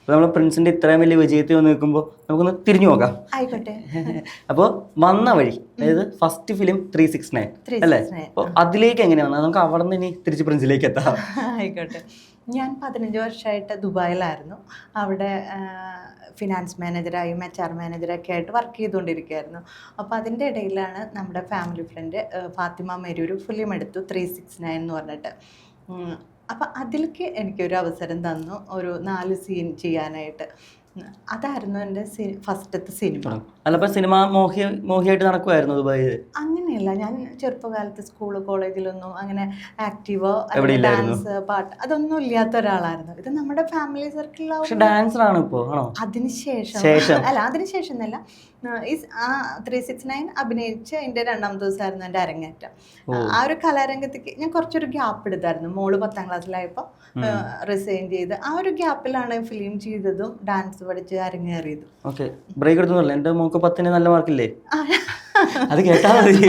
അപ്പോൾ നമ്മളെ പ്രിൻസിൻ്റെ ഇത്രയും വലിയ വിജയത്തിൽ വന്ന് നിൽക്കുമ്പോൾ നമുക്കൊന്ന് തിരിഞ്ഞു നോക്കാം. ആയിക്കോട്ടെ. അപ്പോൾ വന്ന വഴി, അതായത് ഫസ്റ്റ് ഫിലിം 369 അല്ലേ? അപ്പോൾ അതിലേക്ക് എങ്ങനെയാണ് വന്നത്? നമുക്ക് അവിടെ നിന്ന് ഇനി തിരിച്ച് പ്രിൻസിലേക്ക് എത്താം. ആയിക്കോട്ടെ. ഞാൻ 15 വർഷമായിട്ട് ദുബായിലായിരുന്നു. അവിടെ ഫിനാൻസ് മാനേജറായും HR മാനേജറൊക്കെ ആയിട്ട് വർക്ക് ചെയ്തുകൊണ്ടിരിക്കുകയായിരുന്നു. അപ്പോൾ അതിൻ്റെ ഇടയിലാണ് നമ്മുടെ ഫാമിലി ഫ്രണ്ട് ഫാത്തിമ മേരി ഒരു ഫിലിം എടുത്തു, 369 എന്ന് പറഞ്ഞിട്ട്. അപ്പം അതിലേക്ക് എനിക്കൊരു അവസരം തന്നു, ഒരു 4 സീൻ ചെയ്യാനായിട്ട്. അതായിരുന്നു എൻ്റെ ഫസ്റ്റത്തെ സിനിമ. അല്ലപ്പോൾ സിനിമ മോഹിയായിട്ട് നടക്കുമായിരുന്നു ദുബായിൽ? അങ്ങനെയല്ല, ഞാൻ ചെറുപ്പകാലത്ത് സ്കൂള് കോളേജിലൊന്നും അങ്ങനെ ആക്റ്റീവോ ഡാൻസ് പാട്ട് അതൊന്നും ഇല്ലാത്ത ഒരാളായിരുന്നു. ഇത് നമ്മുടെ ഫാമിലി സർക്കിളിലാവും. ഡാൻസറാണ് ഇപ്പോൾ ആണോ? അതിനുശേഷം അല്ല, അതിനുശേഷം എന്നല്ല, ഈ 369 അഭിനയിച്ച് അതിൻ്റെ 2ാമത്തെ ദിവസമായിരുന്നു എൻ്റെ അരങ്ങേറ്റം. ആ ഒരു കലാരംഗത്തേക്ക് ഞാൻ കുറച്ചൊരു ഗ്യാപ്പ് എടുത്തായിരുന്നു. മോള് 10ാം ക്ലാസ്സിലായപ്പോൾ റിസൈൻ ചെയ്ത് ആ ഒരു ഗ്യാപ്പിലാണ് ഫിലിം ചെയ്തതും ഡാൻസ് പഠിച്ച് അരങ്ങേറിയതും. Okay, break എടുത്തൊന്നുമില്ല. എൻ്റെ മോൾക്ക് 10ന് നല്ല മാർക്കില്ലേ? അത് കേട്ടാ മതി.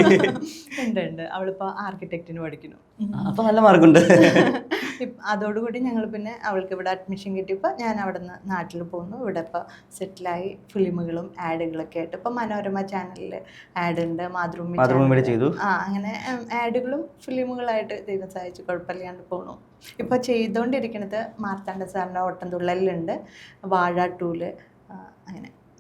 ഉണ്ട്, അവളിപ്പോൾ ആർക്കിടെക്റ്റിന് പഠിക്കുന്നു. അപ്പോൾ നല്ല മാർക്കുണ്ട്. അതോടുകൂടി ഞങ്ങൾ പിന്നെ അവൾക്ക് ഇവിടെ അഡ്മിഷൻ കിട്ടിയപ്പോൾ ഞാൻ അവിടെ നിന്ന് നാട്ടിൽ പോന്നു. ഇവിടെ ഇപ്പോൾ സെറ്റിലായി. ഫിലിമുകളും ആഡുകളൊക്കെ ആയിട്ട് ഇപ്പോൾ മനോരമ ചാനലിൽ ആഡ് ഉണ്ട്, മാതൃഭൂമി ചെയ്തു. അങ്ങനെ ആഡുകളും ഫിലിമുകളായിട്ട് ദൈവം സഹായിച്ച് കുഴപ്പമില്ലാണ്ട് പോണു. ഇപ്പോൾ ചെയ്തുകൊണ്ടിരിക്കുന്നത് മാർത്താണ്ഡ സാറിൻ്റെ ഓട്ടംതുള്ളലുണ്ട്, വാഴ 2 അങ്ങനെ.